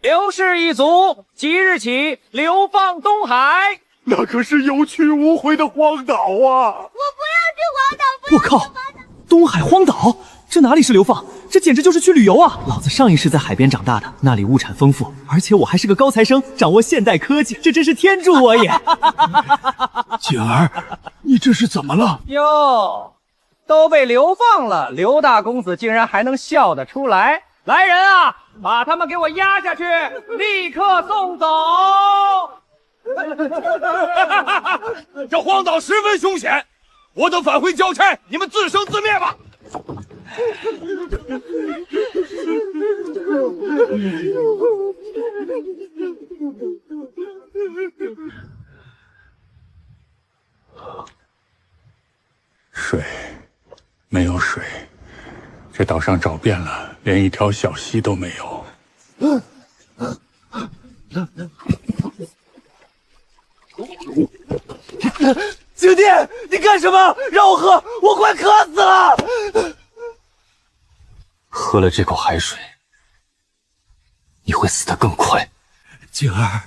刘氏一族即日起流放东海。那可是有去无回的荒岛啊！我不要去荒岛！我靠，东海荒岛，这哪里是流放，这简直就是去旅游啊！老子上一世在海边长大的，那里物产丰富，而且我还是个高材生，掌握现代科技，这真是天助我也！景儿，你这是怎么了？哟，都被流放了，刘大公子竟然还能笑得出来！来人啊，把他们给我押下去，立刻送走！这荒岛十分凶险，我等返回交差，你们自生自灭吧。水，没有水，这岛上找遍了，连一条小溪都没有。景帝，你干什么？让我喝，我快渴死了！喝了这口海水，你会死得更快。景儿，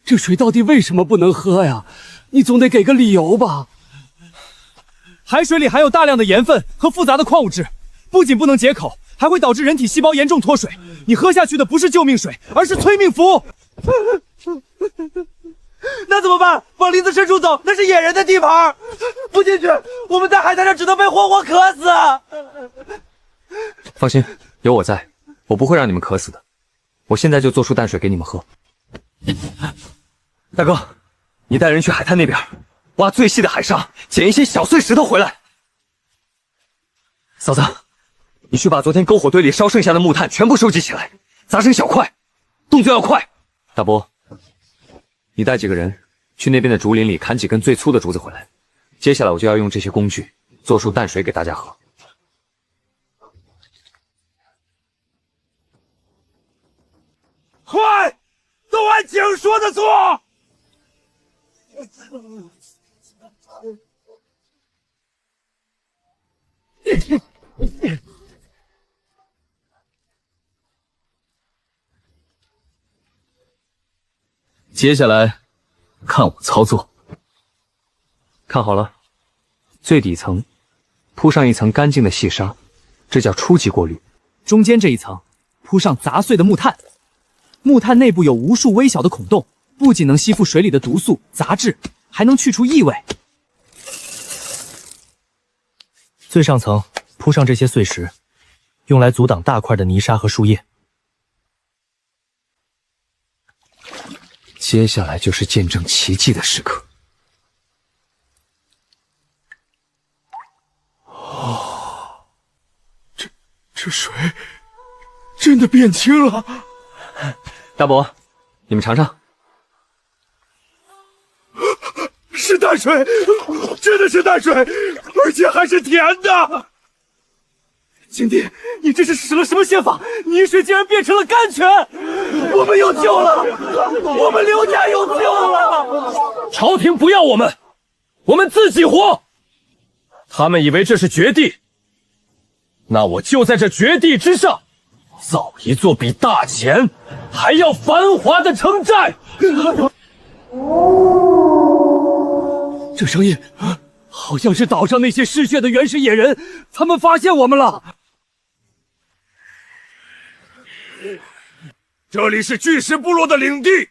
这水到底为什么不能喝呀？你总得给个理由吧。海水里含有大量的盐分和复杂的矿物质，不仅不能解口，还会导致人体细胞严重脱水。你喝下去的不是救命水，而是催命符。那怎么办？往林子深处走，那是野人的地盘，不进去，我们在海滩上只能被活活渴死。放心，有我在，我不会让你们渴死的。我现在就做出淡水给你们喝。大哥，你带人去海滩那边挖最细的海沙，捡一些小碎石头回来。嫂子，你去把昨天篝火堆里烧剩下的木炭全部收集起来，砸成小块，动作要快。大伯，你带几个人去那边的竹林里砍几根最粗的竹子回来。接下来我就要用这些工具做出淡水给大家喝。快，都按景说的做。接下来看我操作。看好了，最底层铺上一层干净的细沙，这叫初级过滤。中间这一层铺上砸碎的木炭，木炭内部有无数微小的孔洞，不仅能吸附水里的毒素、杂质，还能去除异味。最上层铺上这些碎石，用来阻挡大块的泥沙和树叶。接下来就是见证奇迹的时刻。这水真的变清了。大伯，你们尝尝。是淡水，真的是淡水，而且还是甜的。景帝，你这是使了什么仙法？泥水竟然变成了甘泉！我们有救了，我们刘家有救了！朝廷不要我们，我们自己活。他们以为这是绝地，那我就在这绝地之上，造一座比大钱还要繁华的城寨。这声音好像是岛上那些嗜血的原始野人，他们发现我们了。这里是巨石部落的领地，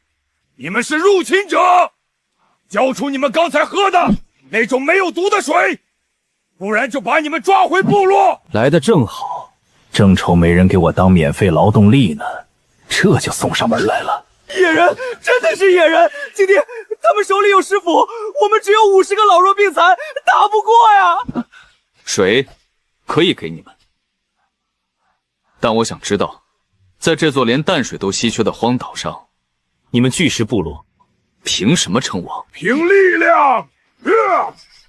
你们是入侵者，交出你们刚才喝的那种没有毒的水，不然就把你们抓回部落。来的正好，正愁没人给我当免费劳动力呢，这就送上门来了。野人，真的是野人！景帝，他们手里有石斧，我们只有50个老弱病残，打不过呀！水可以给你们，但我想知道，在这座连淡水都稀缺的荒岛上，你们巨石部落凭什么称王？凭力量！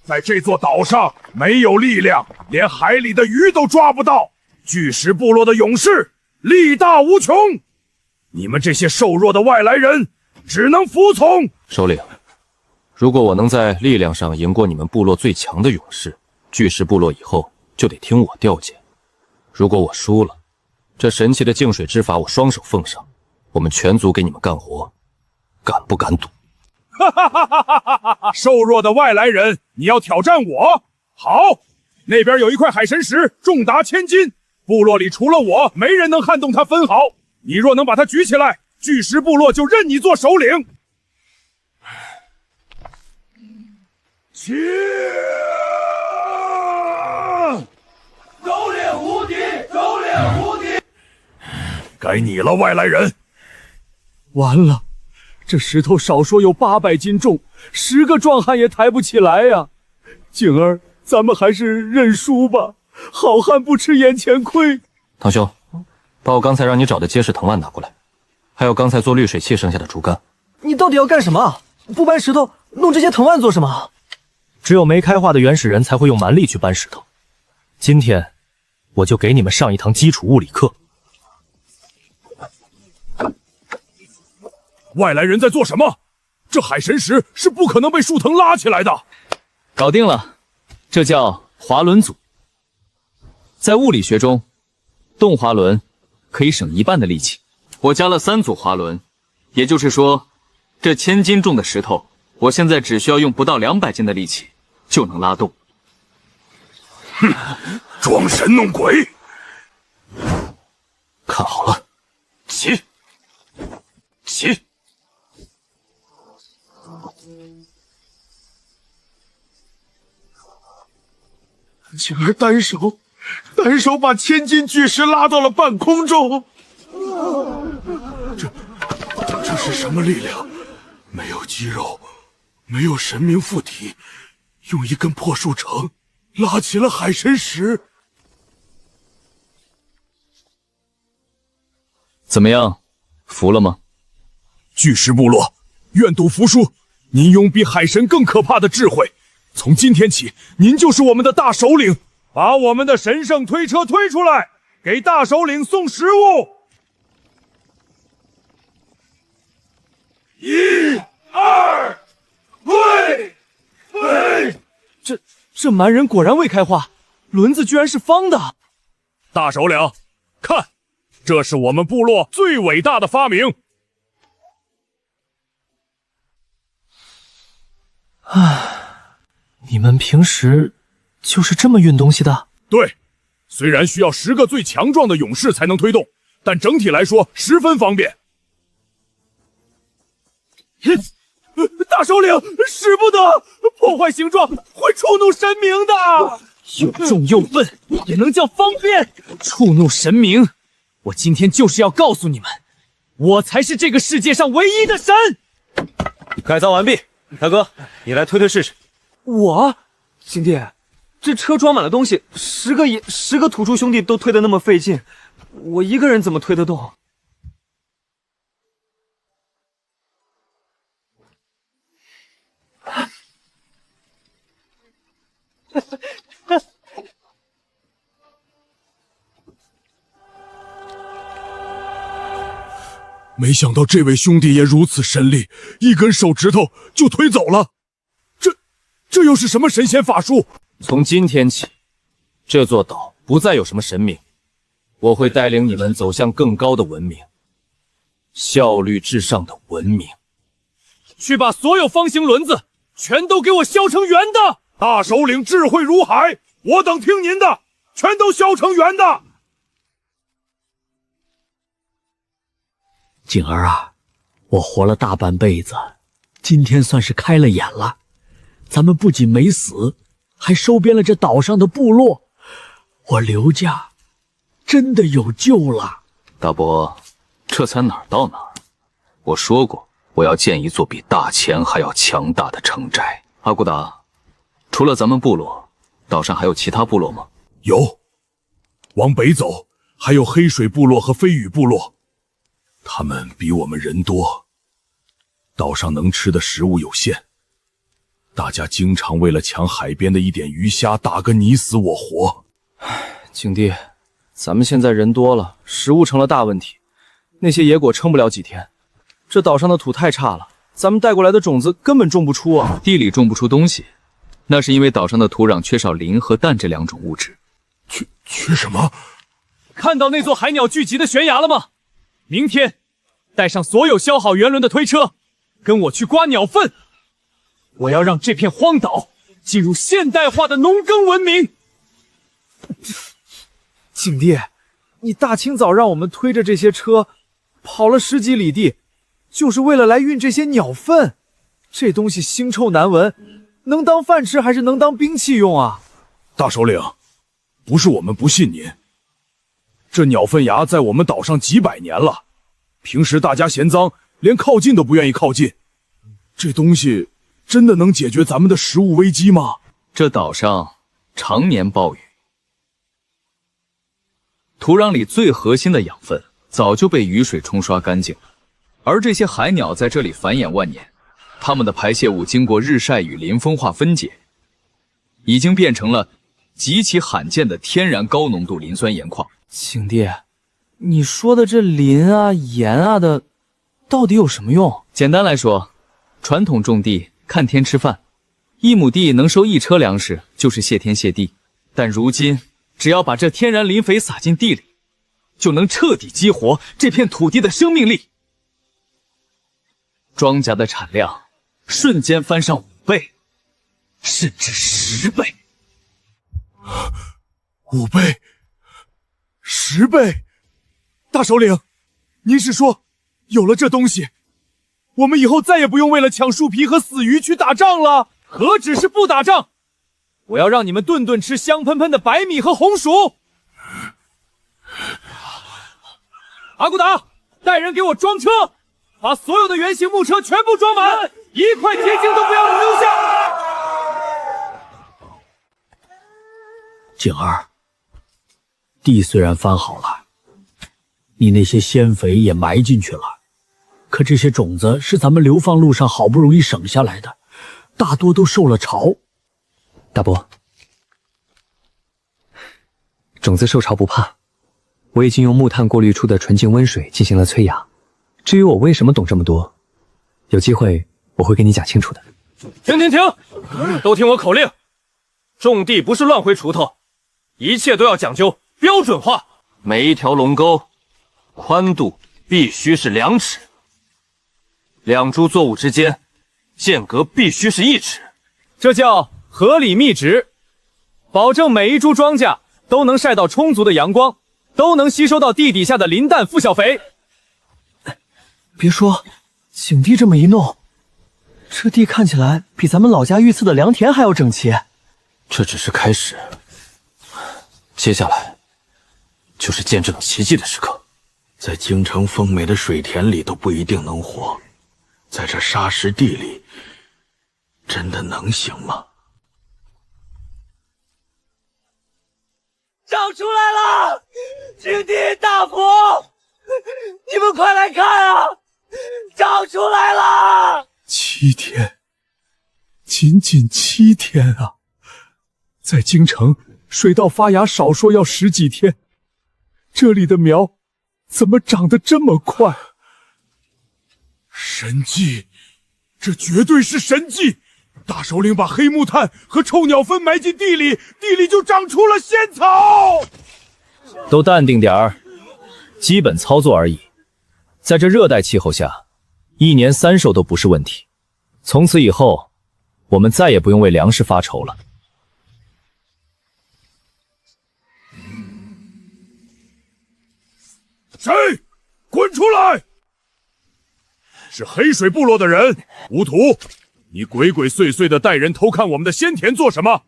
在这座岛上没有力量，连海里的鱼都抓不到。巨石部落的勇士力大无穷，你们这些瘦弱的外来人只能服从。首领，如果我能在力量上赢过你们部落最强的勇士，巨石部落以后就得听我调遣。如果我输了，这神奇的净水之法我双手奉上，我们全族给你们干活，敢不敢赌？瘦弱的外来人，你要挑战我？好，那边有一块海神石，重达1000斤，部落里除了我，没人能撼动它分毫。你若能把它举起来，巨石部落就认你做首领。起！首领无敌，首领无敌！该你了，外来人。完了，这石头少说有800斤重，10个壮汉也抬不起来呀！景儿，咱们还是认输吧，好汉不吃眼前亏。堂兄，把我刚才让你找的结实藤蔓拿过来，还有刚才做滤水器剩下的竹竿。你到底要干什么？不搬石头，弄这些藤蔓做什么？只有没开化的原始人才会用蛮力去搬石头。今天，我就给你们上一堂基础物理课。外来人在做什么？这海神石是不可能被树藤拉起来的。搞定了，这叫滑轮组。在物理学中，动滑轮可以省1半的力气。我加了3组滑轮，也就是说，这1000斤重的石头，我现在只需要用不到200斤的力气就能拉动。哼，装神弄鬼！看好了，起，起！景儿单手把1000斤巨石拉到了半空中。这是什么力量？没有肌肉，没有神明附体，用一根破树绳拉起了海神石。怎么样，服了吗？巨石部落，愿赌服输。您拥比海神更可怕的智慧。从今天起，您就是我们的大首领。把我们的神圣推车推出来，给大首领送食物。1、2，退！这蛮人果然未开化，轮子居然是方的。大首领，看，这是我们部落最伟大的发明。你们平时就是这么运东西的？对，虽然需要10个最强壮的勇士才能推动，但整体来说十分方便。大首领，使不得！破坏形状会触怒神明的。又重又笨，也能叫方便？触怒神明！我今天就是要告诉你们，我才是这个世界上唯一的神！改造完毕，大哥，你来推推试试。我，兄弟，这车装满了东西，10个土著兄弟都推得那么费劲，我一个人怎么推得动？没想到这位兄弟也如此神力，一根手指头就推走了。这又是什么神仙法术？从今天起，这座岛不再有什么神明，我会带领你们走向更高的文明，效率至上的文明。去把所有方形轮子全都给我削成圆的！大首领智慧如海，我等听您的，全都削成圆的。景儿啊，我活了大半辈子，今天算是开了眼了。咱们不仅没死，还收编了这岛上的部落，我刘家真的有救了。大伯，这才哪儿到哪儿？我说过，我要建一座比大钱还要强大的城寨。阿骨达，除了咱们部落，岛上还有其他部落吗？有，往北走，还有黑水部落和飞羽部落，他们比我们人多，岛上能吃的食物有限。大家经常为了抢海边的一点鱼虾打个你死我活。景弟，咱们现在人多了，食物成了大问题，那些野果撑不了几天。这岛上的土太差了，咱们带过来的种子根本种不出啊！地里种不出东西，那是因为岛上的土壤缺少磷和氮这2种物质。缺什么？看到那座海鸟聚集的悬崖了吗？明天，带上所有消耗元轮的推车，跟我去刮鸟粪。我要让这片荒岛进入现代化的农耕文明。景帝，你大清早让我们推着这些车，跑了10几里地，就是为了来运这些鸟粪。这东西腥臭难闻，能当饭吃还是能当兵器用啊？大首领，不是我们不信您，这鸟粪崖在我们岛上几百年了，平时大家嫌脏，连靠近都不愿意靠近。这东西真的能解决咱们的食物危机吗？这岛上常年暴雨，土壤里最核心的养分早就被雨水冲刷干净了，而这些海鸟在这里繁衍万年，它们的排泄物经过日晒雨淋风化分解，已经变成了极其罕见的天然高浓度磷酸盐矿。景帝，你说的这磷啊、盐啊的，到底有什么用？简单来说，传统种地看天吃饭，1亩地能收1车粮食就是谢天谢地。但如今，只要把这天然磷肥撒进地里，就能彻底激活这片土地的生命力，庄稼的产量瞬间翻上5倍，甚至10倍。5倍，10倍。大首领，您是说，有了这东西，我们以后再也不用为了抢树皮和死鱼去打仗了？何止是不打仗，我要让你们顿顿吃香喷喷的白米和红薯。阿骨达，带人给我装车，把所有的原型木车全部装满，一块铁筋都不要留下。景儿，地虽然翻好了，你那些鲜肥也埋进去了，可这些种子是咱们流放路上好不容易省下来的，大多都受了潮。大伯，种子受潮不怕，我已经用木炭过滤出的纯净温水进行了催芽。至于我为什么懂这么多，有机会我会跟你讲清楚的。停！都听我口令，种地不是乱挥锄头，一切都要讲究标准化。每一条龙沟宽度必须是2尺，2株作物之间间隔必须是1尺，这叫合理密植，保证每一株庄稼都能晒到充足的阳光，都能吸收到地底下的磷氮附小肥。别说，景帝这么一弄，这地看起来比咱们老家预测的良田还要整齐。这只是开始，接下来就是见证奇迹的时刻。在京城丰美的水田里都不一定能活，在这沙石地里，真的能行吗？长出来了！景帝大佛，你们快来看啊！长出来了！7天，仅仅7天啊！在京城，水稻发芽少说要10几天，这里的苗怎么长得这么快？神迹，这绝对是神迹！大首领把黑木炭和臭鸟粪埋进地里，地里就长出了仙草。都淡定点儿，基本操作而已。在这热带气候下，1年3收都不是问题。从此以后，我们再也不用为粮食发愁了。谁？滚出来！是黑水部落的人，无土。你鬼鬼祟祟的带人偷看我们的先田做什么？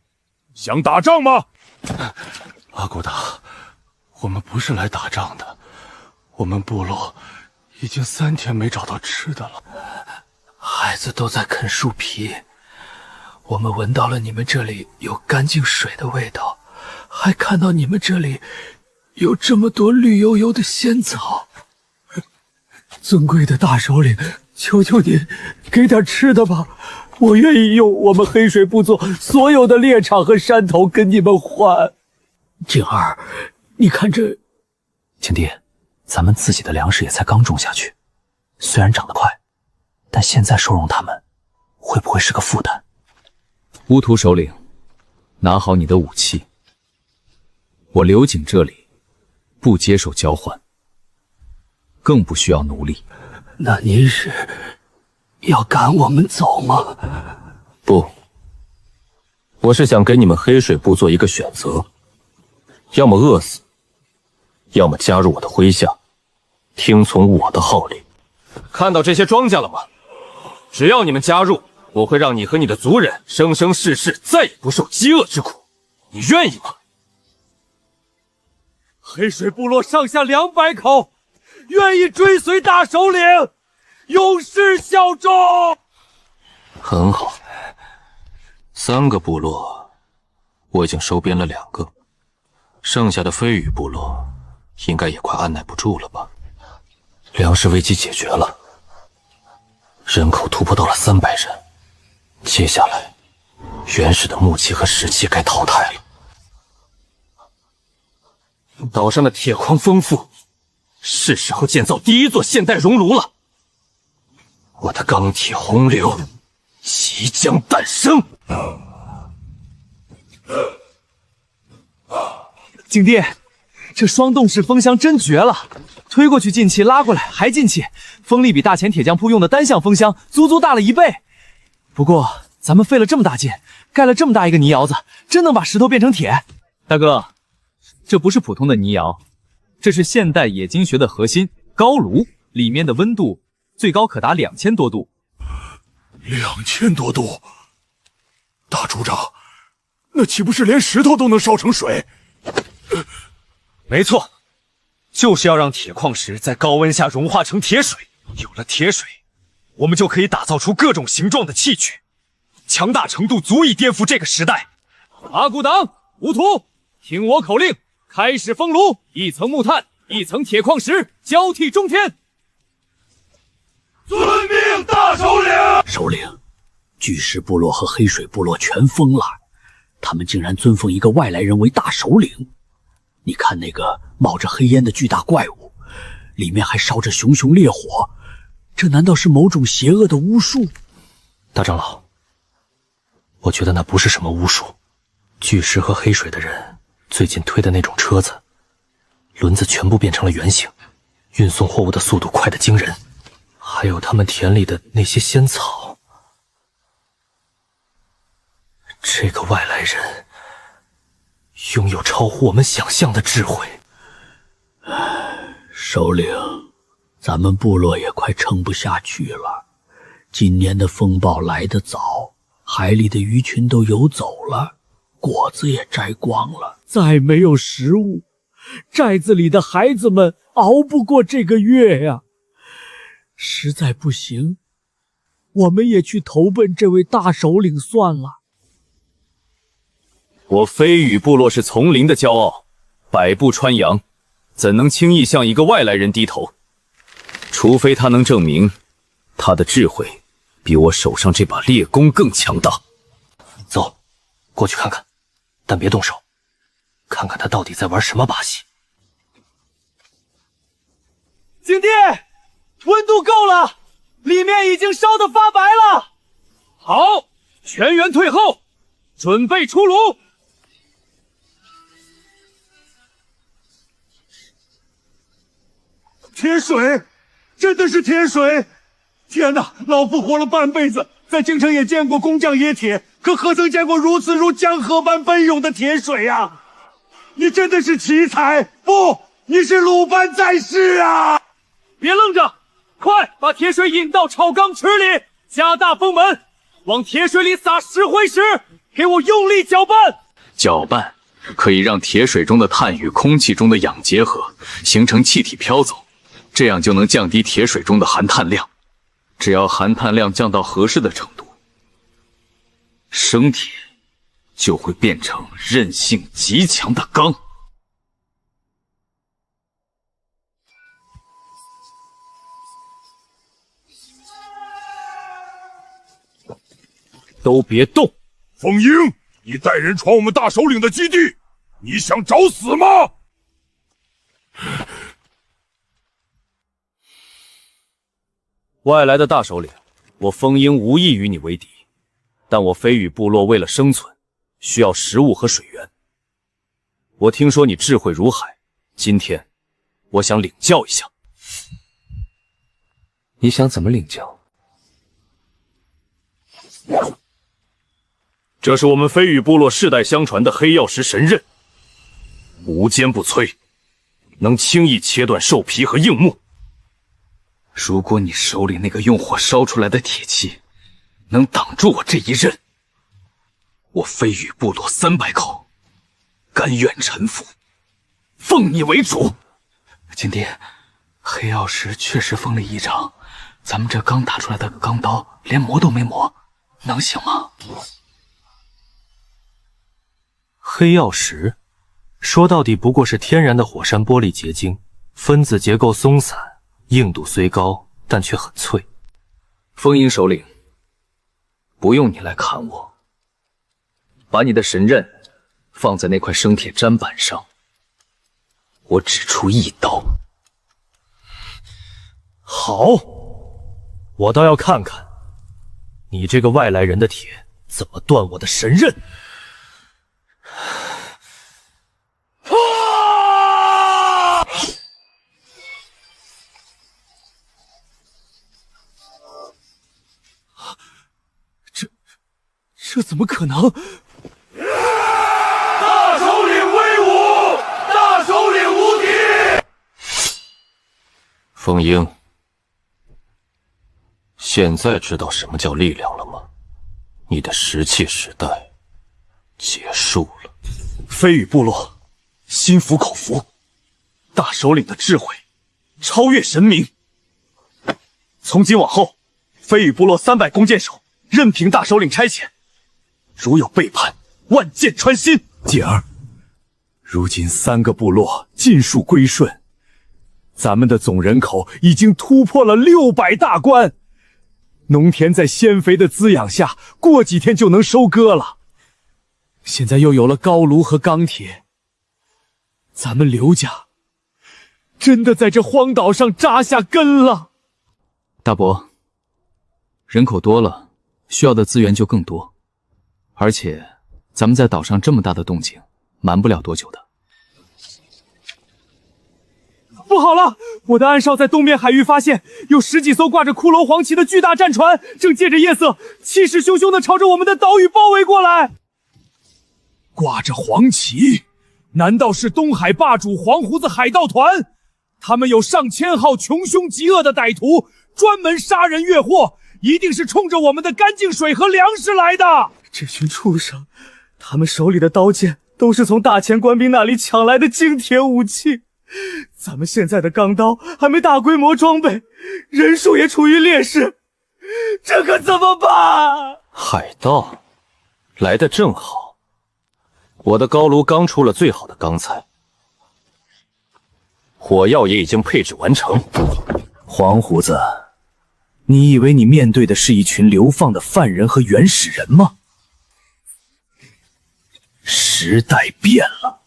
想打仗吗？阿骨达，我们不是来打仗的，我们部落已经3天没找到吃的了。孩子都在啃树皮，我们闻到了你们这里有干净水的味道，还看到你们这里有这么多绿油油的仙草。尊贵的大首领，求求您给点吃的吧，我愿意用我们黑水部族所有的猎场和山头跟你们换。景儿，你看这……景帝，咱们自己的粮食也才刚种下去，虽然长得快，但现在收容他们，会不会是个负担？乌图首领，拿好你的武器。我刘景这里不接受交换，更不需要奴隶。那您是要赶我们走吗？不，我是想给你们黑水部做一个选择，要么饿死，要么加入我的麾下，听从我的号令。看到这些庄稼了吗？只要你们加入，我会让你和你的族人生生世世再也不受饥饿之苦。你愿意吗？黑水部落上下200口，愿意追随大首领，永世效忠。很好，3个部落我已经收编了2个，剩下的飞羽部落应该也快按耐不住了吧？粮食危机解决了，人口突破到了300人，接下来原始的木器和石器该淘汰了。岛上的铁矿丰富，是时候建造第1座现代熔炉了。我的钢铁洪流即将诞生。景帝，这双动式风箱真绝了，推过去进气，拉过来还进气，风力比大前铁匠铺用的单向风箱足足大了1倍。不过咱们费了这么大劲，盖了这么大一个泥窑子，真能把石头变成铁？大哥，这不是普通的泥窑，这是现代冶金学的核心高炉，里面的温度最高可达2000多度。2000多度，大族长，那岂不是连石头都能烧成水？没错，就是要让铁矿石在高温下融化成铁水。有了铁水，我们就可以打造出各种形状的器具，强大程度足以颠覆这个时代。阿骨党、吴图，听我口令，开始封炉，1层木炭，1层铁矿石，交替中天。遵命，大首领。首领，巨石部落和黑水部落全疯了，他们竟然尊奉一个外来人为大首领。你看那个冒着黑烟的巨大怪物，里面还烧着熊熊烈火，这难道是某种邪恶的巫术？大长老，我觉得那不是什么巫术。巨石和黑水的人最近推的那种车子，轮子全部变成了圆形，运送货物的速度快得惊人。还有他们田里的那些仙草，这个外来人拥有超乎我们想象的智慧。首领，咱们部落也快撑不下去了。今年的风暴来得早，海里的鱼群都游走了，果子也摘光了，再没有食物，寨子里的孩子们熬不过这个月呀。实在不行，我们也去投奔这位大首领算了。我飞羽部落是丛林的骄傲，百步穿杨，怎能轻易向一个外来人低头？除非他能证明他的智慧比我手上这把猎弓更强大。走，过去看看，但别动手，看看他到底在玩什么把戏。景帝，温度够了，里面已经烧得发白了。好，全员退后，准备出炉。铁水，真的是铁水！天哪，老夫活了半辈子，在京城也见过工匠冶铁，可何曾见过如此如江河般奔涌的铁水呀！你真的是奇才，不，你是鲁班在世啊！别愣着，快把铁水引到炒钢池里，加大风门，往铁水里撒石灰石，给我用力搅拌。搅拌可以让铁水中的碳与空气中的氧结合，形成气体飘走，这样就能降低铁水中的含碳量。只要含碳量降到合适的程度，生铁就会变成韧性极强的钢。都别动！风鹰，你带人闯我们大首领的基地，你想找死吗？外来的大首领，我风鹰无意与你为敌，但我飞羽部落为了生存，需要食物和水源。我听说你智慧如海，今天我想领教一下。你想怎么领教？这是我们飞羽部落世代相传的黑曜石神刃，无坚不摧，能轻易切断兽皮和硬木。如果你手里那个用火烧出来的铁器能挡住我这一刃，我飞羽部落300口甘愿臣服，奉你为主。金帝，黑曜石确实锋利异常，咱们这刚打出来的钢刀连磨都没磨，能行吗？黑曜石，说到底不过是天然的火山玻璃结晶，分子结构松散，硬度虽高，但却很脆。风鹰首领，不用你来砍我，把你的神刃放在那块生铁砧板上，我只出一刀。好，我倒要看看你这个外来人的铁怎么断我的神刃。这怎么可能？大首领威武！大首领无敌！风鹰，现在知道什么叫力量了吗？你的石器时代结束了。飞羽部落心服口服，大首领的智慧超越神明。从今往后，飞羽部落300弓箭手任凭大首领差遣，如有背叛，万箭穿心。姐儿，如今3个部落尽数归顺，咱们的总人口已经突破了600大关，农田在鲜肥的滋养下，过几天就能收割了。现在又有了高炉和钢铁，咱们刘家真的在这荒岛上扎下根了。大伯，人口多了，需要的资源就更多，而且咱们在岛上这么大的动静，瞒不了多久的。不好了，我的暗哨在东边海域发现有10几艘挂着骷髅黄旗的巨大战船，正借着夜色气势汹汹地朝着我们的岛屿包围过来。挂着黄旗，难道是东海霸主黄胡子海盗团？他们有上千号穷凶极恶的歹徒，专门杀人越货，一定是冲着我们的干净水和粮食来的。这群畜生，他们手里的刀剑都是从大前官兵那里抢来的精铁武器，咱们现在的钢刀还没大规模装备，人数也处于劣势，这可怎么办？海盗来得正好，我的高炉刚出了最好的钢材，火药也已经配置完成。黄胡子，你以为你面对的是一群流放的犯人和原始人吗？时代变了，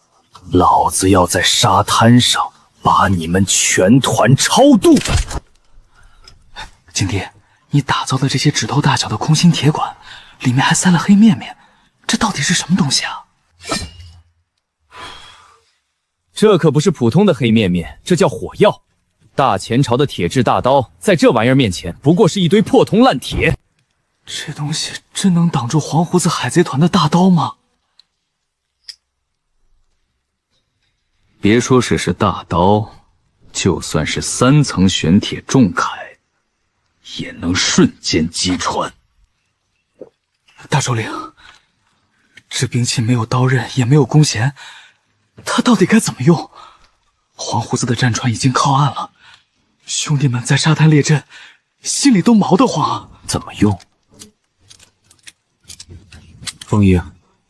老子要在沙滩上把你们全团超度。金帝，你打造的这些指头大小的空心铁管，里面还塞了黑面面，这到底是什么东西啊？这可不是普通的黑面面，这叫火药。大前朝的铁制大刀，在这玩意儿面前，不过是一堆破铜烂铁。这东西真能挡住黄胡子海贼团的大刀吗？别说是大刀，就算是3层玄铁重铠，也能瞬间击穿。大首领，这兵器没有刀刃，也没有弓弦，它到底该怎么用？黄胡子的战船已经靠岸了，兄弟们在沙滩列阵，心里都毛得慌啊！怎么用？风鹰，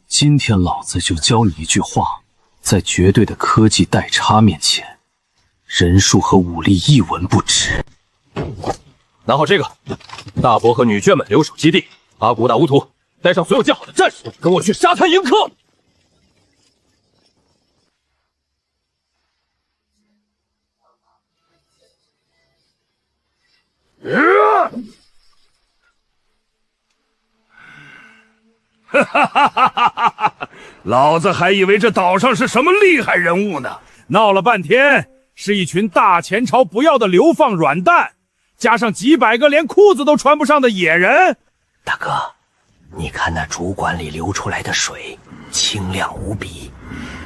今天老子就教你一句话，在绝对的科技代差面前，人数和武力一文不值。拿好这个，大伯和女眷们留守基地，阿骨打乌土，带上所有建好的战士，跟我去沙滩迎客。哈哈哈哈哈！老子还以为这岛上是什么厉害人物呢，闹了半天是一群大前朝不要的流放软蛋，加上几百个连裤子都穿不上的野人。大哥，你看那主管里流出来的水，清亮无比，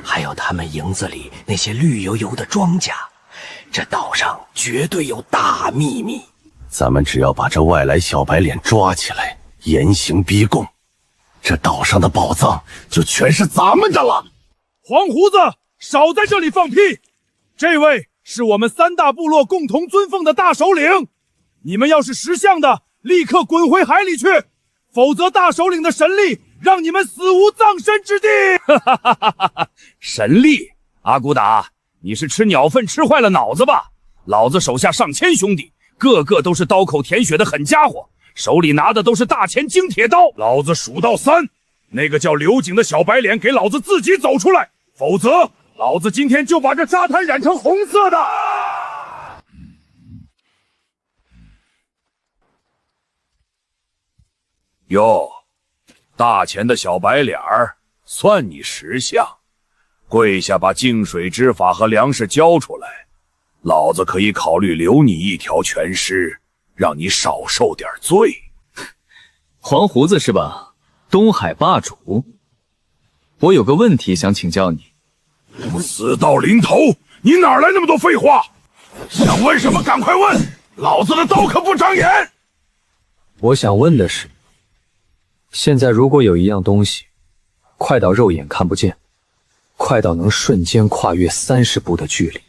还有他们营子里那些绿油油的庄稼，这岛上绝对有大秘密。咱们只要把这外来小白脸抓起来，严刑逼供，这岛上的宝藏就全是咱们的了。黄胡子，少在这里放屁！这位是我们3大部落共同尊奉的大首领，你们要是识相的，立刻滚回海里去，否则大首领的神力让你们死无葬身之地！神力？阿骨打，你是吃鸟粪吃坏了脑子吧？老子手下上千兄弟，个个都是刀口舔血的狠家伙，手里拿的都是大钱金铁刀。老子数到3，那个叫刘景的小白脸给老子自己走出来，否则老子今天就把这沙滩染成红色的！哟，大钱的小白脸儿，算你识相，跪下把净水之法和粮食交出来，老子可以考虑留你一条全尸，让你少受点罪。黄胡子是吧？东海霸主，我有个问题想请教你。死到临头，你哪来那么多废话？想问什么赶快问，老子的刀可不长眼。我想问的是，现在如果有一样东西，快到肉眼看不见，快到能瞬间跨越30步的距离，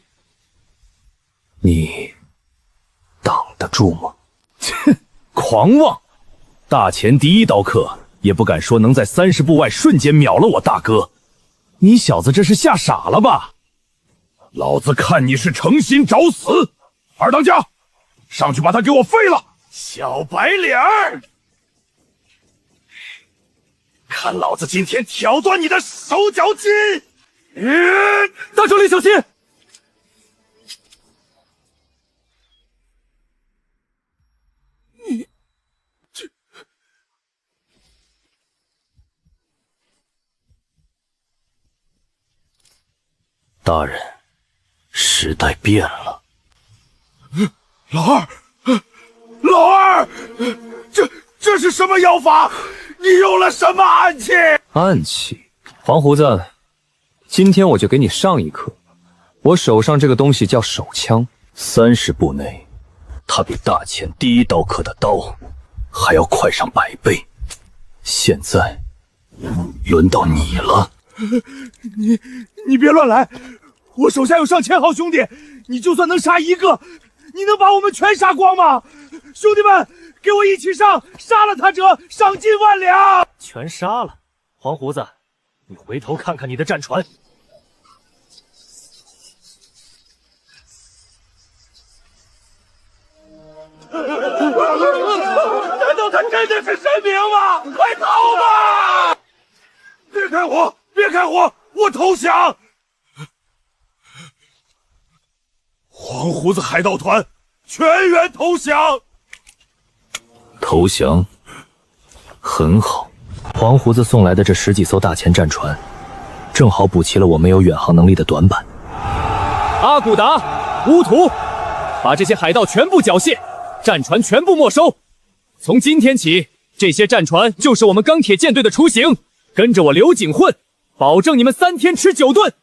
你挡得住吗？切，狂妄！大钱第一刀客也不敢说能在30步外瞬间秒了我大哥，你小子这是吓傻了吧？老子看你是诚心找死！二当家，上去把他给我废了！小白脸儿，看老子今天挑断你的手脚筋！大首领小心！大人，时代变了。老二，这是什么妖法？你用了什么暗器？暗器？黄胡子，今天我就给你上一课。我手上这个东西叫手枪，30步内，他比大钱第一刀客的刀还要快上100倍。现在，轮到你了。你别乱来！我手下有上千号兄弟，你就算能杀一个，你能把我们全杀光吗？兄弟们，给我一起上，杀了他者赏金万两！全杀了！黄胡子，你回头看看你的战船。难道他真的是神明吗？快逃吧！别开火！别开火！我投降！黄胡子海盗团全员投降！投降，很好。黄胡子送来的这10几艘大钱战船，正好补齐了我没有远航能力的短板。阿骨达、乌图，把这些海盗全部缴械，战船全部没收。从今天起，这些战船就是我们钢铁舰队的雏形。跟着我刘景混，保证你们3天吃9顿。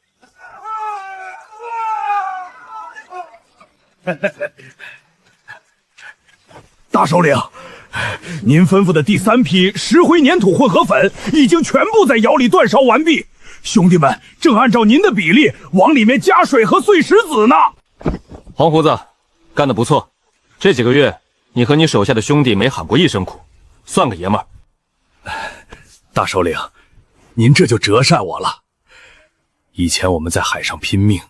大首领，您吩咐的第3批石灰粘土混合粉已经全部在窑里煅烧完毕，兄弟们正按照您的比例往里面加水和碎石子呢。黄胡子，干得不错。这几个月，你和你手下的兄弟没喊过一声苦，算个爷们儿。大首领，您这就折善我了。以前我们在海上拼命，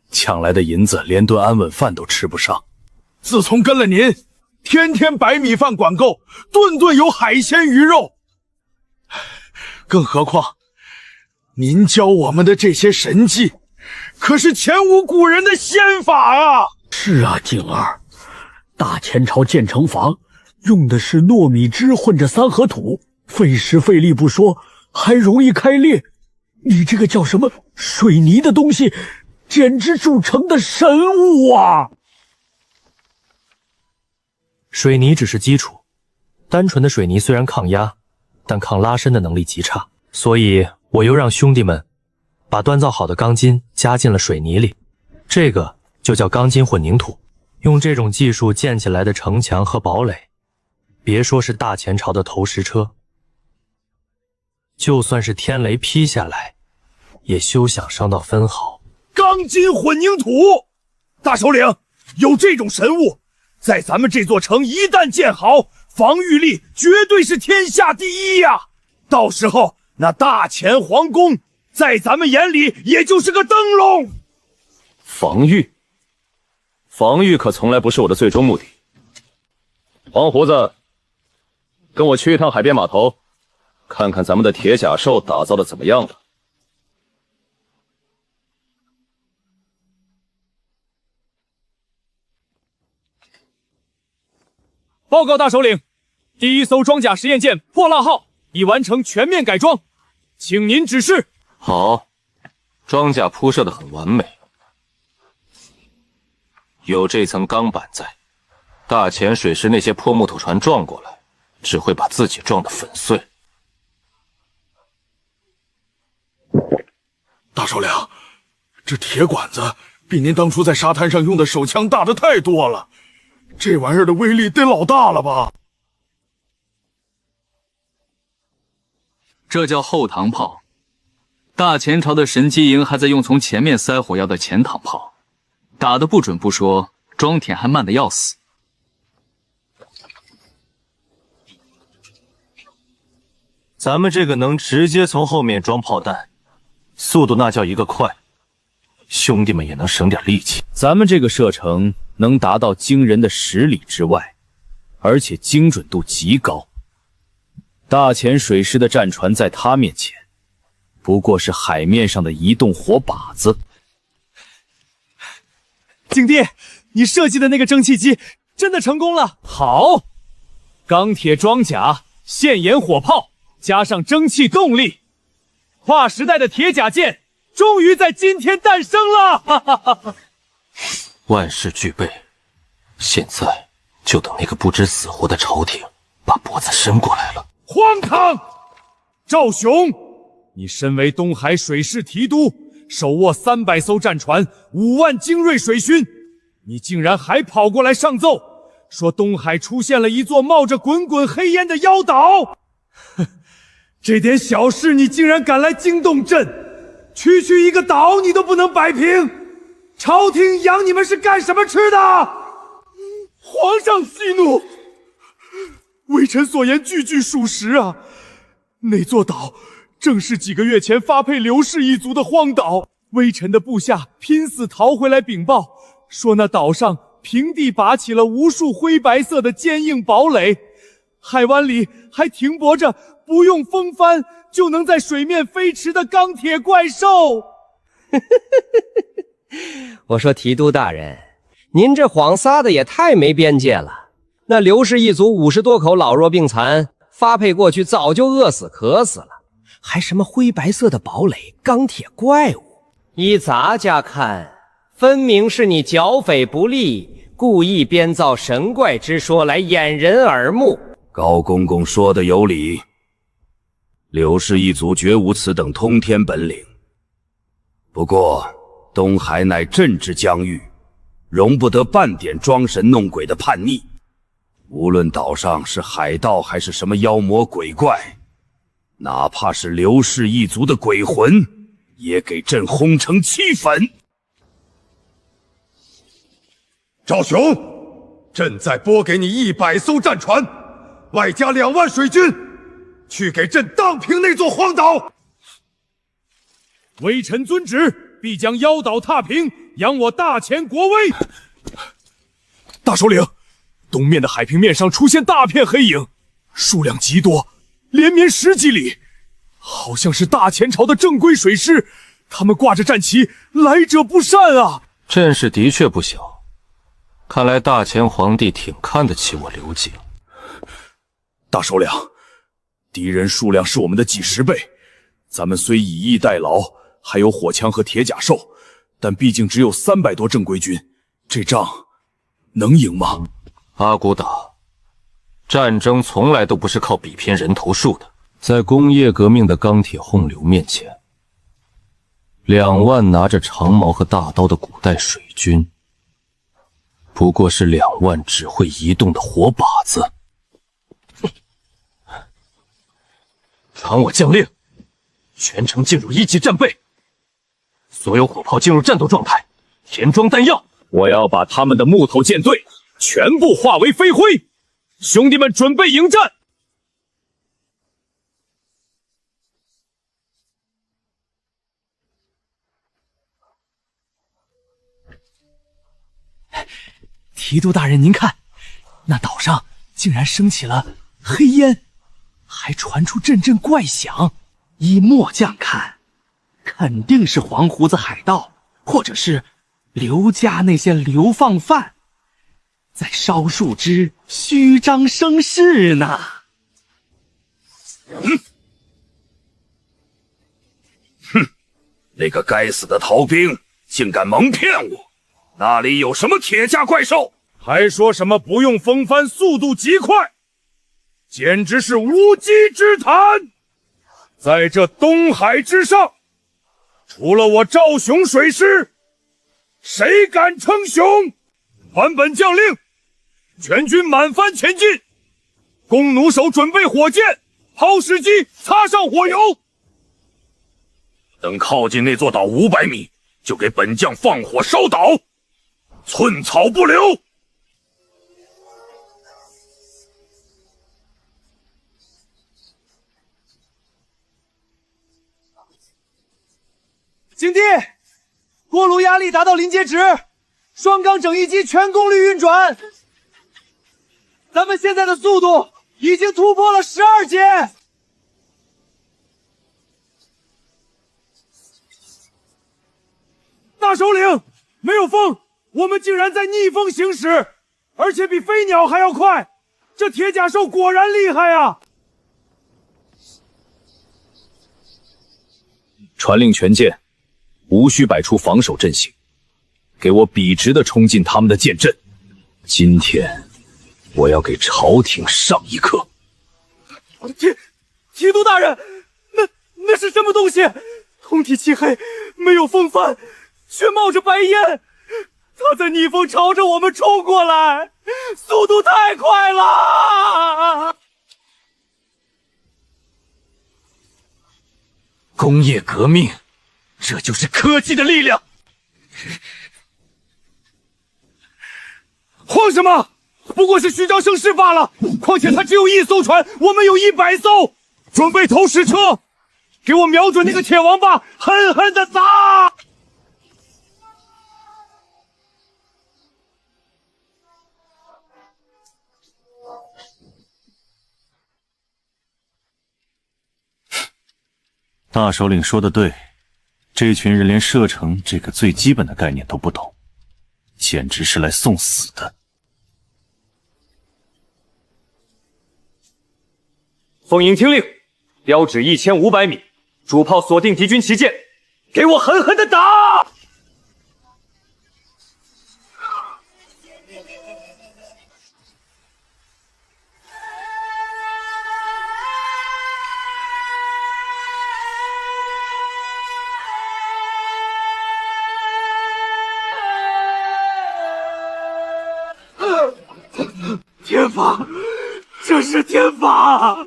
抢来的银子连顿安稳饭都吃不上。自从跟了您，天天白米饭管够，顿顿有海鲜鱼肉。更何况，您教我们的这些神技，可是前无古人的仙法啊！是啊，景儿，大前朝建城防用的是糯米汁混着3合土，费时费力不说，还容易开裂。你这个叫什么水泥的东西，简直铸成的神物啊！水泥只是基础，单纯的水泥虽然抗压，但抗拉伸的能力极差，所以我又让兄弟们把锻造好的钢筋加进了水泥里，这个就叫钢筋混凝土。用这种技术建起来的城墙和堡垒，别说是大前朝的投石车，就算是天雷劈下来，也休想伤到分毫。钢筋混凝土，大首领，有这种神物，在咱们这座城一旦建好，防御力绝对是天下第一呀！到时候那大前皇宫，在咱们眼里也就是个灯笼。防御可从来不是我的最终目的。黄胡子，跟我去一趟海边码头，看看咱们的铁甲兽打造的怎么样了。报告大首领，第一艘装甲实验舰破浪号已完成全面改装，请您指示。好，装甲铺设的很完美，有这层钢板在，大潜水时那些破木头船撞过来，只会把自己撞得粉碎。大首领，这铁管子比您当初在沙滩上用的手枪大的太多了，这玩意儿的威力得老大了吧？这叫后膛炮。大前朝的神机营还在用从前面塞火药的前膛炮，打得不准不说，装填还慢得要死。咱们这个能直接从后面装炮弹，速度那叫一个快，兄弟们也能省点力气。咱们这个射程能达到惊人的10里之外，而且精准度极高。大潜水师的战船在他面前，不过是海面上的移动火把子。景帝，你设计的那个蒸汽机真的成功了！好，钢铁装甲、现眼火炮加上蒸汽动力，跨时代的铁甲舰终于在今天诞生了！哈哈哈哈！万事俱备，现在就等那个不知死活的朝廷把脖子伸过来了。荒唐！赵雄，你身为东海水师提督，手握300艘战船、5万精锐水军，你竟然还跑过来上奏，说东海出现了一座冒着滚滚黑烟的妖岛。哼，这点小事你竟然敢来惊动朕，区区一个岛你都不能摆平，朝廷养你们是干什么吃的？皇上息怒，微臣所言句句属实啊！那座岛正是几个月前发配刘氏一族的荒岛，微臣的部下拼死逃回来禀报，说那岛上平地拔起了无数灰白色的坚硬堡垒，海湾里还停泊着不用风帆就能在水面飞驰的钢铁怪兽。我说提督大人，您这谎撒的也太没边界了。那刘氏一族50多口老弱病残，发配过去早就饿死渴死了，还什么灰白色的堡垒、钢铁怪物？依咱家看，分明是你剿匪不力，故意编造神怪之说来掩人耳目。高公公说的有理，刘氏一族绝无此等通天本领。不过东海乃朕之疆域，容不得半点装神弄鬼的叛逆。无论岛上是海盗还是什么妖魔鬼怪，哪怕是刘氏一族的鬼魂，也给朕轰成7粉。赵雄，朕再拨给你100艘战船，外加2万水军，去给朕荡平那座荒岛。微臣遵旨，必将妖岛踏平，扬我大前国威。大首领，东面的海平面上出现大片黑影，数量极多，连绵10几里，好像是大前朝的正规水师，他们挂着战旗，来者不善啊！阵势的确不小，看来大前皇帝挺看得起我刘景。大首领，敌人数量是我们的几10倍，咱们虽以逸待劳，还有火枪和铁甲兽，但毕竟只有300多正规军，这仗能赢吗？阿骨打，战争从来都不是靠比拼人头数的。在工业革命的钢铁洪流面前，2万拿着长矛和大刀的古代水军，不过是2万只会移动的活靶子。传我将令，全城进入1级战备，所有火炮进入战斗状态，填装弹药。我要把他们的木头舰队全部化为飞灰，兄弟们准备迎战！提督大人，您看，那岛上竟然升起了黑烟，还传出阵阵怪响。依末将看，肯定是黄胡子海盗，或者是刘家那些流放犯，在烧树枝、虚张声势呢。那个该死的逃兵竟敢蒙骗我！那里有什么铁甲怪兽？还说什么不用风帆，速度极快，简直是无稽之谈！在这东海之上，除了我赵雄水师，谁敢称雄？传本将令，全军满帆前进，弓弩手准备火箭，抛石机擦上火油。等靠近那座岛500米，就给本将放火烧岛，寸草不留。警帝，锅炉压力达到临界值，双缸整翼机全功率运转。咱们现在的速度已经突破了12节。大首领，没有风，我们竟然在逆风行驶，而且比飞鸟还要快。这铁甲兽果然厉害啊！传令全舰，无需摆出防守阵型，给我笔直的冲进他们的舰阵。今天我要给朝廷上一课。提督大人，那是什么东西？通体漆黑，没有风帆，却冒着白烟。他在逆风朝着我们冲过来，速度太快了！工业革命，这就是科技的力量。慌什么？不过是虚张声势罢了。况且他只有1艘船，我们有100艘。准备投石车，给我瞄准那个铁王八，狠狠的砸！大首领说的对，这群人连射程这个最基本的概念都不懂，简直是来送死的。奉迎听令，标指1500米，主炮锁定敌军旗舰，给我狠狠的打！天法，这是天法！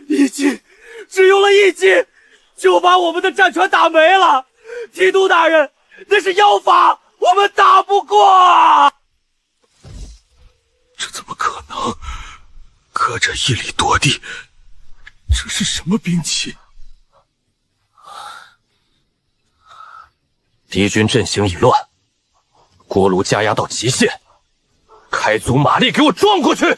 一击，只用了1击，就把我们的战船打没了。提督大人，那是妖法，我们打不过。这怎么可能？隔着1里多地，这是什么兵器？敌军阵型已乱，锅炉加压到极限，开足马力给我撞过去！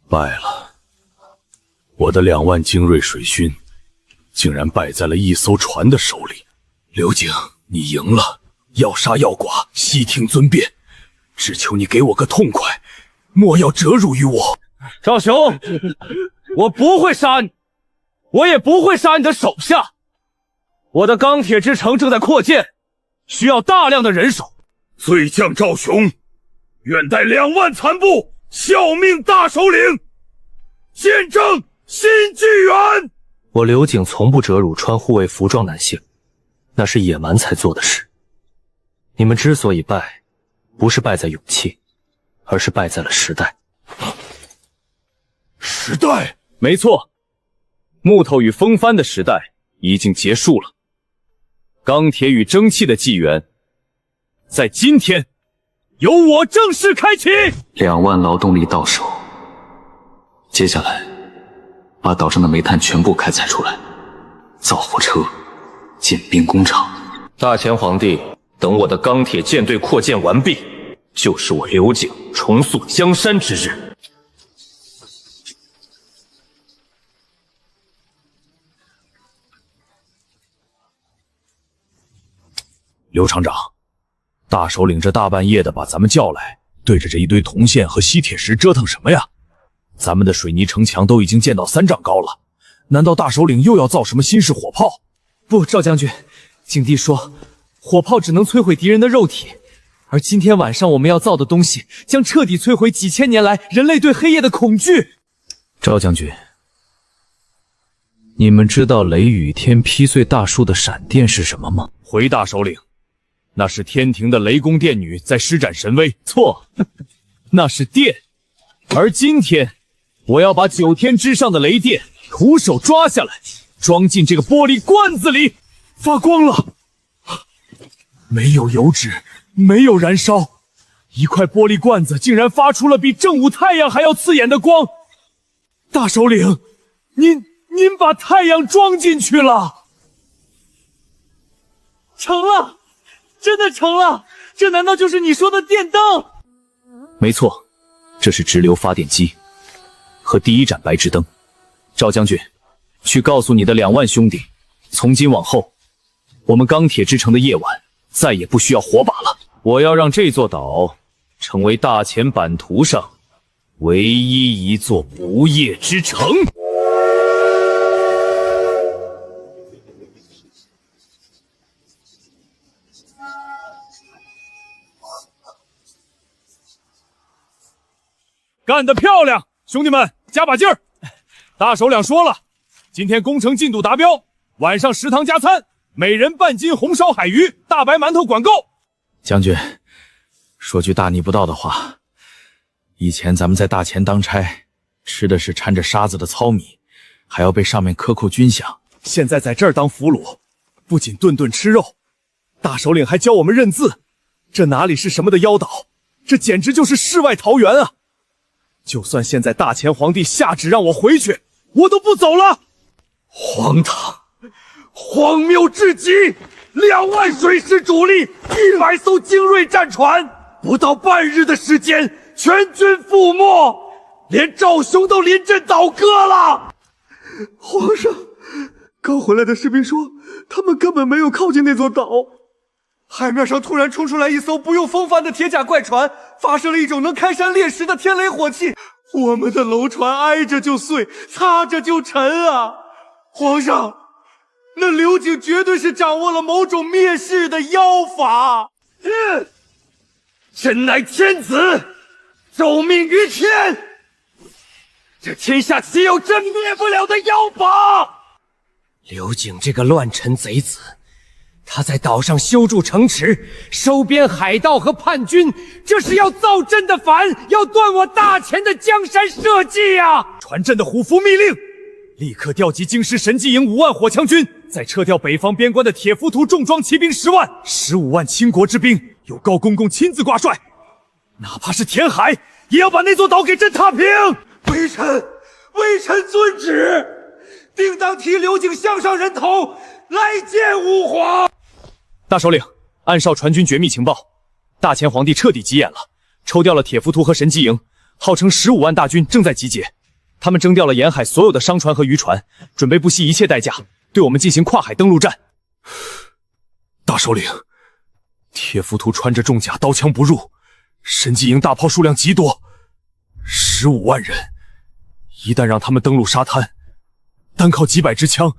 败了，我的2万精锐水军竟然败在了1艘船的手里。刘景，你赢了，要杀要剐，悉听尊便。只求你给我个痛快，莫要折辱于我。赵雄，我不会杀你，我也不会杀你的手下。我的钢铁之城正在扩建，需要大量的人手。醉将赵雄，愿带2万残部效命大首领，见证新纪元。我刘景从不折辱穿护卫服装男性，那是野蛮才做的事。你们之所以败，不是败在勇气，而是败在了时代。时代？没错，木头与风帆的时代已经结束了，钢铁与蒸汽的纪元在今天由我正式开启。2万劳动力到手，接下来把岛上的煤炭全部开采出来，造火车，建兵工厂。大前皇帝，等我的钢铁舰队扩建完毕，就是我刘景重塑江山之日。刘厂长，大首领这大半夜的把咱们叫来，对着这一堆铜线和吸铁石折腾什么呀？咱们的水泥城墙都已经建到3丈高了，难道大首领又要造什么新式火炮？不，赵将军，景帝说，火炮只能摧毁敌人的肉体，而今天晚上我们要造的东西，将彻底摧毁几千年来人类对黑夜的恐惧。赵将军，你们知道雷雨天劈碎大树的闪电是什么吗？回大首领，那是天庭的雷公电女在施展神威。错，那是电。而今天，我要把9天之上的雷电徒手抓下来，装进这个玻璃罐子里，发光了。没有油脂，没有燃烧，一块玻璃罐子竟然发出了比正午太阳还要刺眼的光。大首领，您把太阳装进去了。成了，真的成了！这难道就是你说的电灯？没错，这是直流发电机和第一盏白炽灯。赵将军，去告诉你的2万兄弟，从今往后，我们钢铁之城的夜晚再也不需要火把了。我要让这座岛成为大前版图上唯一一座不夜之城。干得漂亮，兄弟们，加把劲儿！大首领说了，今天工程进度达标，晚上食堂加餐，每人半斤红烧海鱼，大白馒头管够。将军，说句大逆不道的话，以前咱们在大前当差，吃的是掺着沙子的糙米，还要被上面克扣军饷。现在在这儿当俘虏，不仅顿顿吃肉，大首领还教我们认字，这哪里是什么的妖岛，这简直就是世外桃源啊！就算现在大前皇帝下旨让我回去，我都不走了。荒唐，荒谬至极！2万水师主力，100艘精锐战船，不到半日的时间，全军覆没，连赵雄都临阵倒戈了。皇上，刚回来的士兵说，他们根本没有靠近那座岛。海面上突然冲出来一艘不用风帆的铁甲怪船，发射了一种能开山裂石的天雷火气，我们的楼船挨着就碎，擦着就沉啊！皇上，那刘景绝对是掌握了某种灭世的妖法。朕乃天子，受命于天，这天下岂有朕灭不了的妖法？刘景这个乱臣贼子，他在岛上修筑城池，收编海盗和叛军，这是要造朕的反，要断我大前的江山社稷啊！传朕的虎符密令，立刻调集京师神骑营5万火枪军，再撤掉北方边关的铁浮屠重装骑兵10万，15万倾国之兵由高公公亲自挂帅，哪怕是填海，也要把那座岛给朕踏平！微臣遵旨，定当提刘景项上人头来见吾皇。大首领，按哨传军绝密情报，大前皇帝彻底急眼了，抽调了铁浮屠和神机营，号称15万大军正在集结。他们征调了沿海所有的商船和渔船，准备不惜一切代价对我们进行跨海登陆战。大首领，铁浮屠穿着重甲，刀枪不入，神机营大炮数量极多，15万人，一旦让他们登陆沙滩，单靠几百支枪，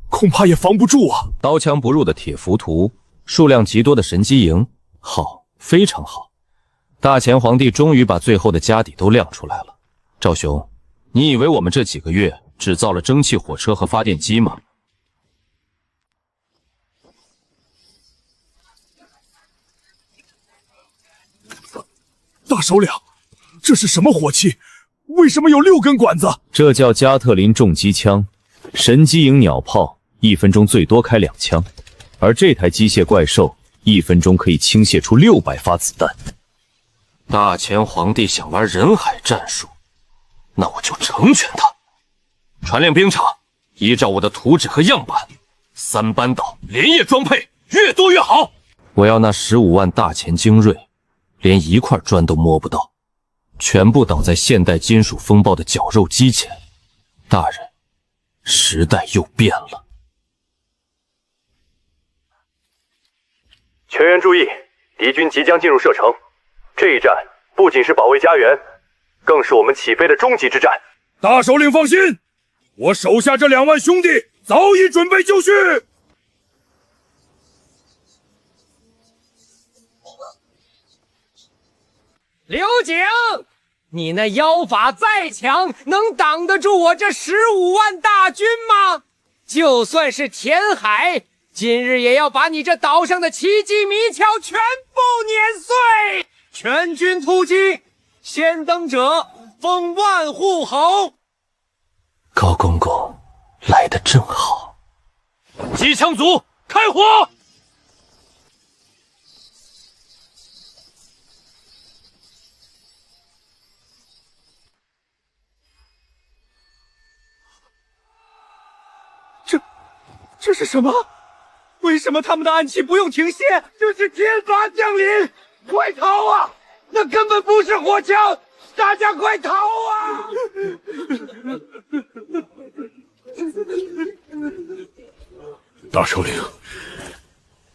恐怕也防不住啊！刀枪不入的铁浮屠，数量极多的神机营，好，非常好。大前皇帝终于把最后的家底都亮出来了。赵兄，你以为我们这几个月只造了蒸汽火车和发电机吗？大首领，这是什么火器？为什么有6根管子？这叫加特林重机枪，神机营鸟炮1分钟最多开2枪，而这台机械怪兽1分钟可以倾泻出600发子弹。大前皇帝想玩人海战术，那我就成全他。传令兵场，依照我的图纸和样板，3班倒连夜装配，越多越好。我要那15万大前精锐，连一块砖都摸不到，全部倒在现代金属风暴的绞肉机前。大人，时代又变了。全员注意，敌军即将进入射程。这一战不仅是保卫家园，更是我们起飞的终极之战。大首领放心，我手下这2万兄弟早已准备就绪。刘景，你那妖法再强，能挡得住我这15万大军吗？就算是填海，今日也要把你这岛上的奇迹迷桥全部碾碎！全军突击，先登者封万户侯。高公公来得正好。机枪组开火！这是什么？为什么他们的暗器不用停歇？这是天罚降临！快逃啊！那根本不是火枪！大家快逃啊！大首领，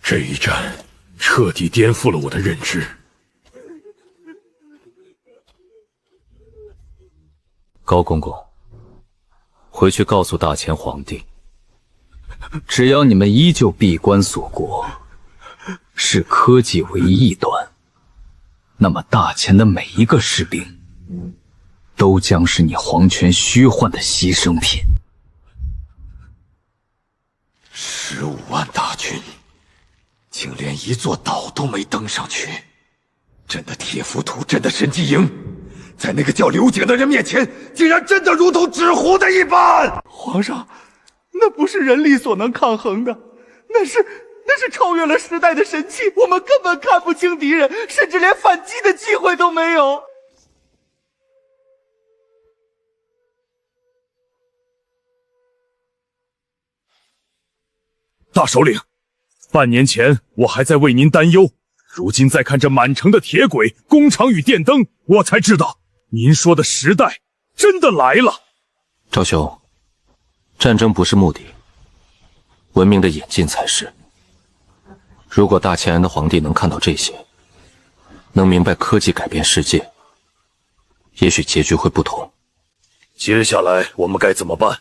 这一战彻底颠覆了我的认知。高公公，回去告诉大前皇帝，只要你们依旧闭关锁国，视科技为异端，那么大前的每一个士兵，都将是你皇权虚幻的牺牲品。15万大军，竟连一座岛都没登上去。朕的铁浮屠，朕的神机营，在那个叫刘景的人面前，竟然真的如同纸糊的一般。皇上，那不是人力所能抗衡的，那是超越了时代的神器，我们根本看不清敌人，甚至连反击的机会都没有。大首领，半年前我还在为您担忧，如今再看这满城的铁轨、工厂与电灯，我才知道您说的时代真的来了。赵兄，战争不是目的，文明的演进才是。如果大乾安的皇帝能看到这些，能明白科技改变世界，也许结局会不同。接下来我们该怎么办？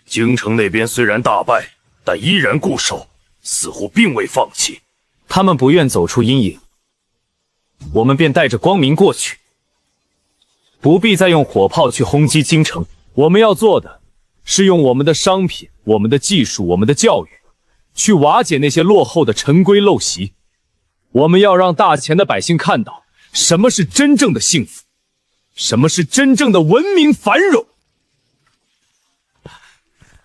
京城那边虽然大败，但依然固守，似乎并未放弃。他们不愿走出阴影，我们便带着光明过去，不必再用火炮去轰击京城。我们要做的是用我们的商品、我们的技术、我们的教育，去瓦解那些落后的陈规陋习。我们要让大前的百姓看到什么是真正的幸福，什么是真正的文明繁荣。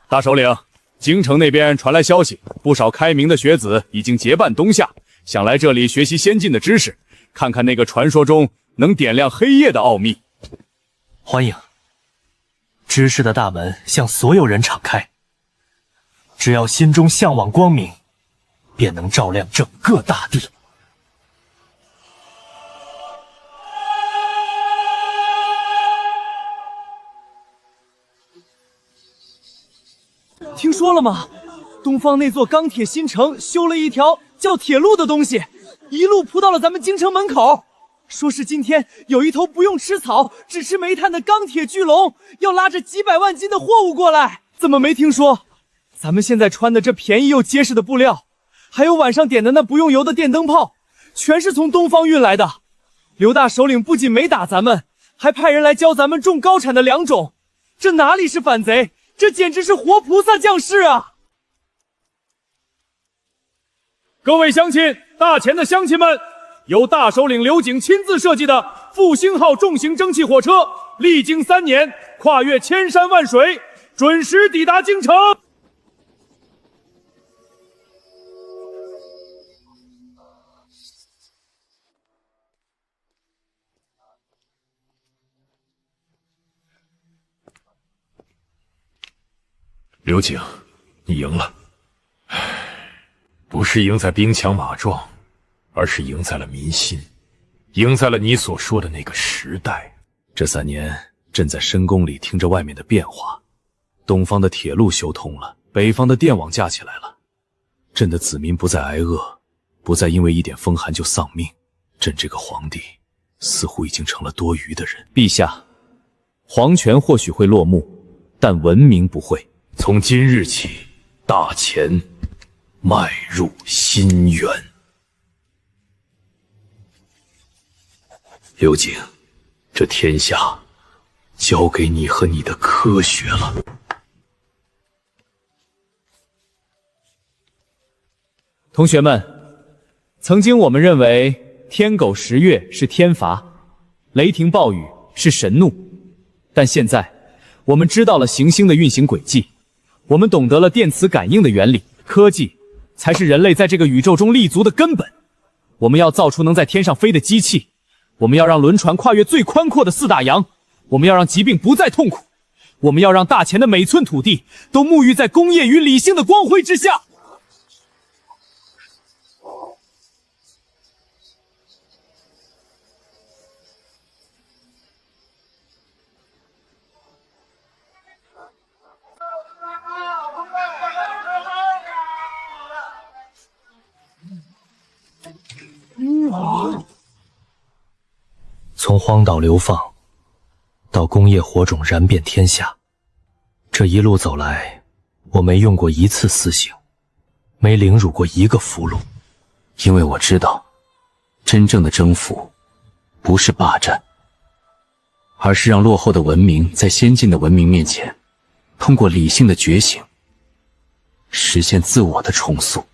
大首领，京城那边传来消息，不少开明的学子已经结伴东下，想来这里学习先进的知识，看看那个传说中能点亮黑夜的奥秘。欢迎，知识的大门向所有人敞开。只要心中向往光明，便能照亮整个大地。听说了吗？东方那座钢铁新城修了一条叫铁路的东西，一路扑到了咱们京城门口，说是今天有一头不用吃草，只吃煤炭的钢铁巨龙，要拉着几百万斤的货物过来。怎么没听说？咱们现在穿的这便宜又结实的布料，还有晚上点的那不用油的电灯泡，全是从东方运来的。刘大首领不仅没打咱们，还派人来教咱们种高产的良种，这哪里是反贼，这简直是活菩萨降世啊！各位乡亲，大前的乡亲们，由大首领刘景亲自设计的复兴号重型蒸汽火车，历经3年，跨越千山万水，准时抵达京城。刘景，你赢了。不是赢在兵强马壮，而是赢在了民心，赢在了你所说的那个时代。这3年，朕在深宫里听着外面的变化，东方的铁路修通了，北方的电网架起来了，朕的子民不再挨饿，不再因为一点风寒就丧命。朕这个皇帝似乎已经成了多余的人。陛下，皇权或许会落幕，但文明不会。从今日起，大前迈入新元。刘景，这天下交给你和你的科学了。同学们，曾经我们认为天狗食月是天罚，雷霆暴雨是神怒，但现在我们知道了行星的运行轨迹，我们懂得了电磁感应的原理，科技才是人类在这个宇宙中立足的根本。我们要造出能在天上飞的机器，我们要让轮船跨越最宽阔的4大洋，我们要让疾病不再痛苦，我们要让大前的每寸土地都沐浴在工业与理性的光辉之下。从荒岛流放到工业火种燃遍天下，这一路走来，我没用过1次私刑，没凌辱过1个俘虏，因为我知道，真正的征服不是霸占，而是让落后的文明在先进的文明面前，通过理性的觉醒，实现自我的重塑。